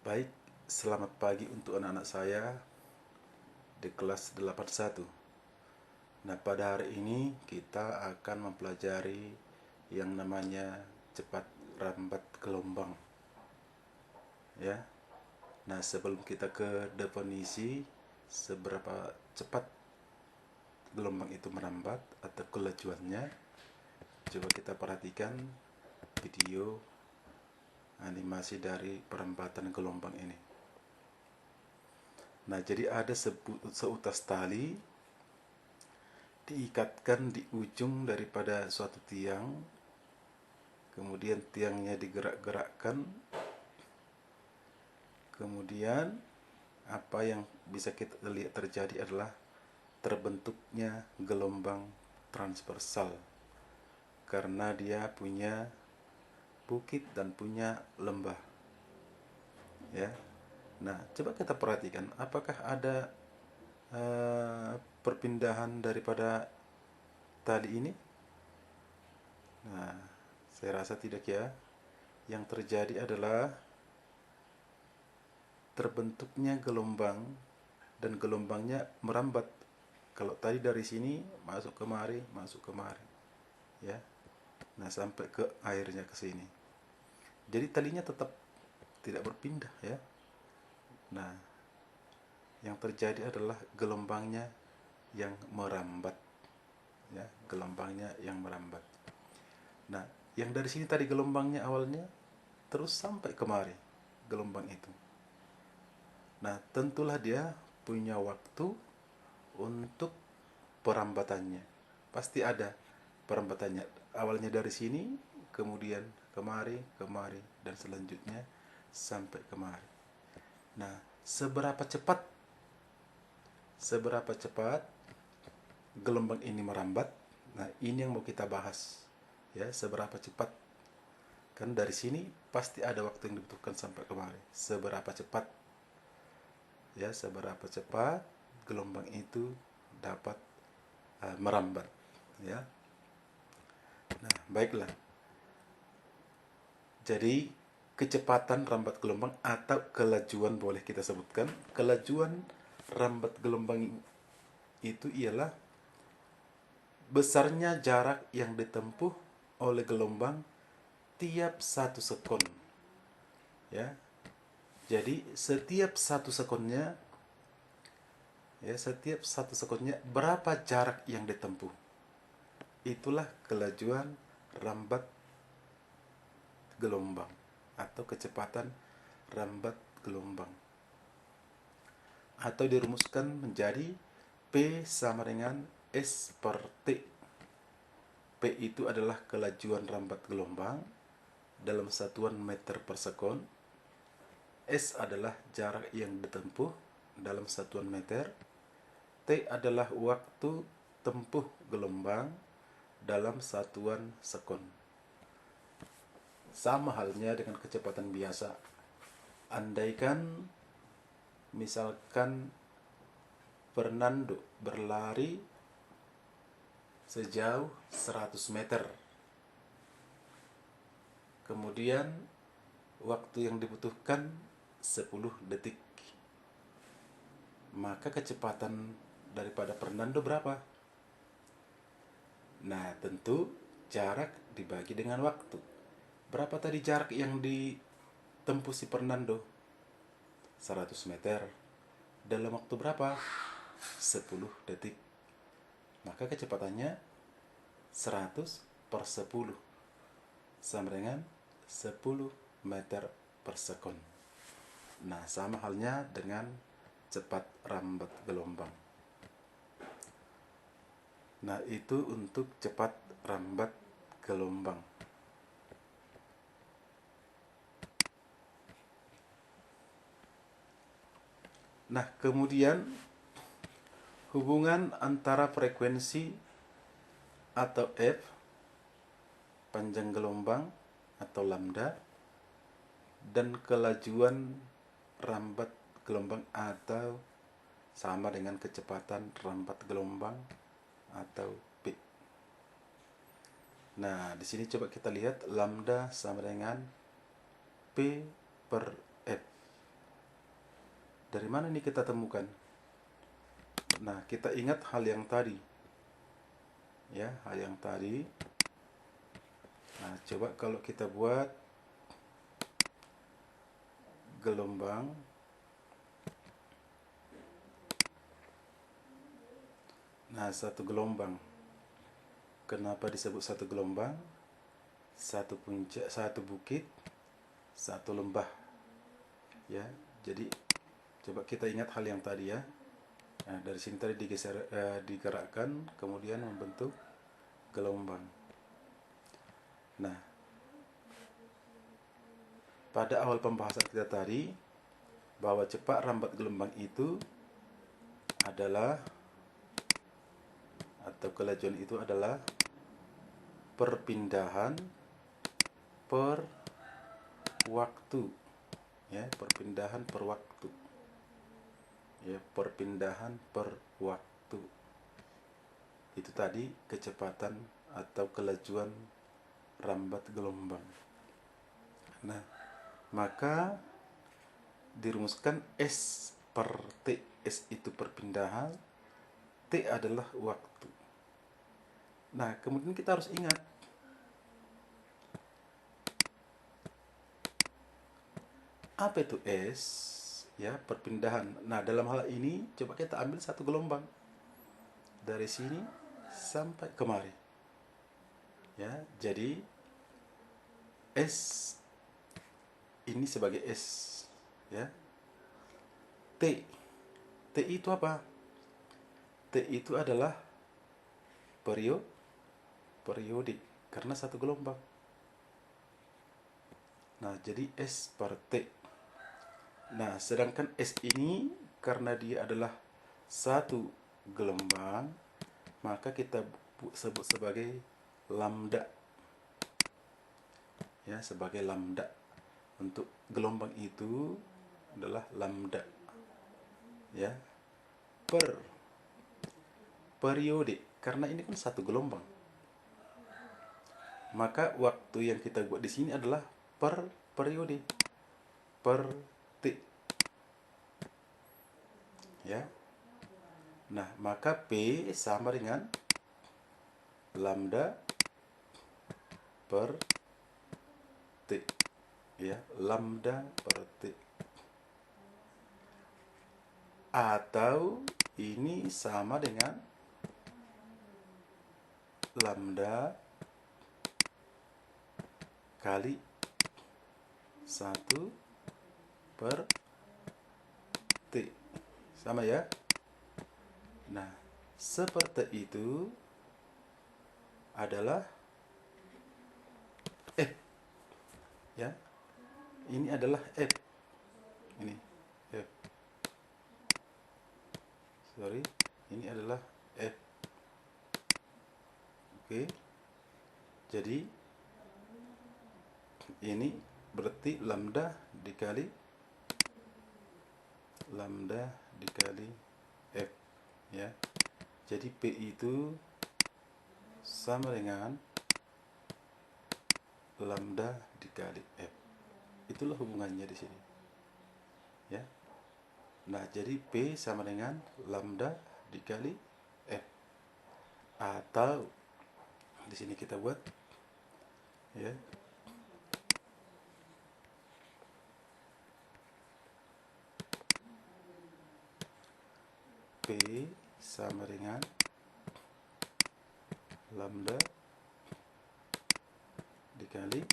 Baik, selamat pagi untuk anak-anak saya di kelas 81. Nah, pada hari ini kita akan mempelajari yang namanya cepat rambat gelombang. Ya. Nah, sebelum kita ke definisi seberapa cepat gelombang itu merambat atau kelajuannya, coba kita perhatikan video animasi dari perambatan gelombang ini. Nah, jadi ada seutas tali diikatkan di ujung daripada suatu tiang, kemudian tiangnya digerak-gerakkan, kemudian apa yang bisa kita lihat terjadi adalah terbentuknya gelombang transversal karena dia punya bukit dan punya lembah, ya. Nah, coba kita perhatikan apakah ada perpindahan daripada tali ini. Nah, saya rasa tidak, ya. Yang terjadi adalah terbentuknya gelombang dan gelombangnya merambat. Kalau tadi dari sini masuk kemari, ya. Nah, sampai ke airnya ke sini. Jadi talinya tetap tidak berpindah, ya. Nah, yang terjadi adalah gelombangnya yang merambat, ya, gelombangnya yang merambat. Nah, yang dari sini tadi gelombangnya awalnya terus sampai kemari gelombang itu. Nah, tentulah dia punya waktu untuk perambatannya. Pasti ada perambatannya. Awalnya dari sini, kemudian kemari, dan selanjutnya sampai kemari. Nah, seberapa cepat gelombang ini merambat? Nah, ini yang mau kita bahas. Ya, seberapa cepat. Kan dari sini pasti ada waktu yang dibutuhkan sampai kemari. Seberapa cepat? Ya, seberapa cepat gelombang itu dapat merambat, ya. Nah, baiklah. Jadi kecepatan rambat gelombang atau kelajuan boleh kita sebutkan. Kelajuan rambat gelombang itu ialah besarnya jarak yang ditempuh oleh gelombang tiap 1 sekon. Ya. Jadi setiap 1 sekonnya, ya, setiap 1 sekonnya berapa jarak yang ditempuh. Itulah kelajuan rambat gelombang atau kecepatan rambat gelombang. Atau dirumuskan menjadi P sama dengan S per T. P itu adalah kelajuan rambat gelombang dalam satuan meter per sekon. S adalah jarak yang ditempuh dalam satuan meter. T adalah waktu tempuh gelombang dalam satuan sekon. Sama halnya dengan kecepatan biasa. Andaikan misalkan Fernando berlari sejauh 100 meter. Kemudian waktu yang dibutuhkan 10 detik. Maka kecepatan daripada Fernando berapa? Nah, tentu jarak dibagi dengan waktu. Berapa tadi jarak yang ditempuh si Fernando? 100 meter. Dalam waktu berapa? 10 detik. Maka kecepatannya 100 per 10 sama dengan 10 meter per sekon. Nah, sama halnya dengan cepat rambat gelombang. Nah, itu untuk cepat rambat gelombang. Nah, kemudian hubungan antara frekuensi atau F, panjang gelombang atau lambda, dan kelajuan rambat gelombang atau sama dengan kecepatan rambat gelombang atau P. Nah, di sini coba kita lihat lambda sama dengan P per F. Dari mana ini kita temukan? Nah, kita ingat hal yang tadi. Ya, hal yang tadi. Nah, coba kalau kita buat gelombang. Nah, satu gelombang. Kenapa disebut satu gelombang? Satu puncak, satu bukit, satu lembah. Ya, jadi coba kita ingat hal yang tadi ya. Nah, dari sini tadi digerakkan, kemudian membentuk gelombang. Nah, pada awal pembahasan kita tadi, bahwa cepat rambat gelombang itu adalah, atau kelajuan itu adalah perpindahan per waktu. Ya, perpindahan per waktu. Ya, perpindahan per waktu. Itu tadi kecepatan atau kelajuan rambat gelombang. Nah, maka dirumuskan S per T. S itu perpindahan, T adalah waktu. Nah, kemudian kita harus ingat apa itu S, ya, perpindahan. Nah, dalam hal ini coba kita ambil satu gelombang dari sini sampai kemari. Ya, jadi S ini sebagai S, ya. T. T itu apa? T itu adalah periode karena satu gelombang. Nah, jadi S per T. Nah, sedangkan S ini karena dia adalah satu gelombang, maka kita sebut sebagai lambda. Ya, sebagai lambda. Untuk gelombang itu adalah lambda. Ya. Per periode, karena ini kan satu gelombang. Maka waktu yang kita buat di sini adalah per periode. Per T. Ya. Nah, maka P sama dengan lambda per T. Ya, lambda per T. Atau ini sama dengan lambda kali 1 per T. Sama ya? Nah, seperti itu adalah F. Ya. Ini adalah F. Ini F. Sorry, ini adalah F. Oke. Jadi ini berarti lambda dikali F, ya. Jadi P itu sama dengan lambda dikali F. Itulah hubungannya di sini. Ya. Nah, jadi P sama dengan lambda dikali F. Atau di sini kita buat, ya, P sama dengan lambda dikali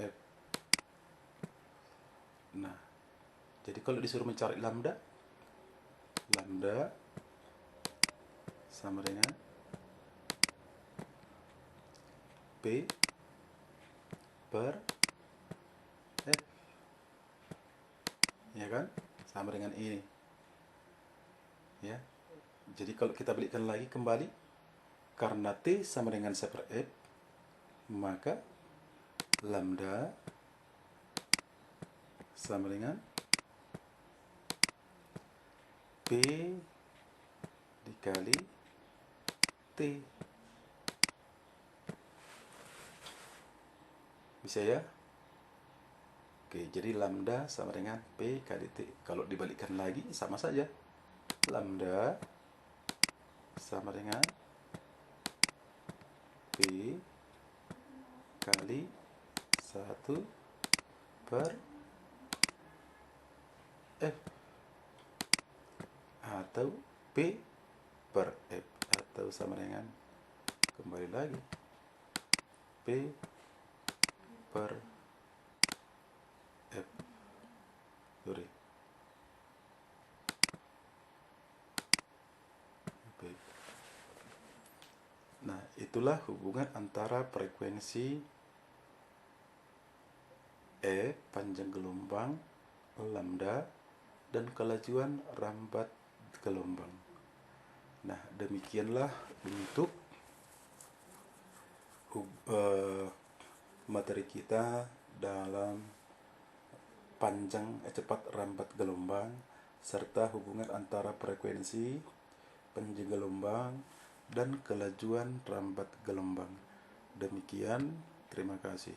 F. Nah, jadi kalau disuruh mencari lambda sama dengan P per F. Ya kan? Sama dengan ini. Ya. Jadi kalau kita balikkan lagi kembali, karena T sama dengan 1 per F, maka lambda sama dengan P dikali T. Bisa ya? Oke, jadi lambda sama dengan P kali T. Kalau dibalikkan lagi sama saja. Lambda sama dengan P kali 1 per F, atau P per F, atau sama dengan, kembali lagi, P per F. Sorry. P. Nah, itulah hubungan antara frekuensi E panjang gelombang lambda dan kelajuan rambat gelombang. Nah, demikianlah untuk materi kita dalam cepat rambat gelombang serta hubungan antara frekuensi panjang gelombang dan kelajuan rambat gelombang. Demikian, terima kasih.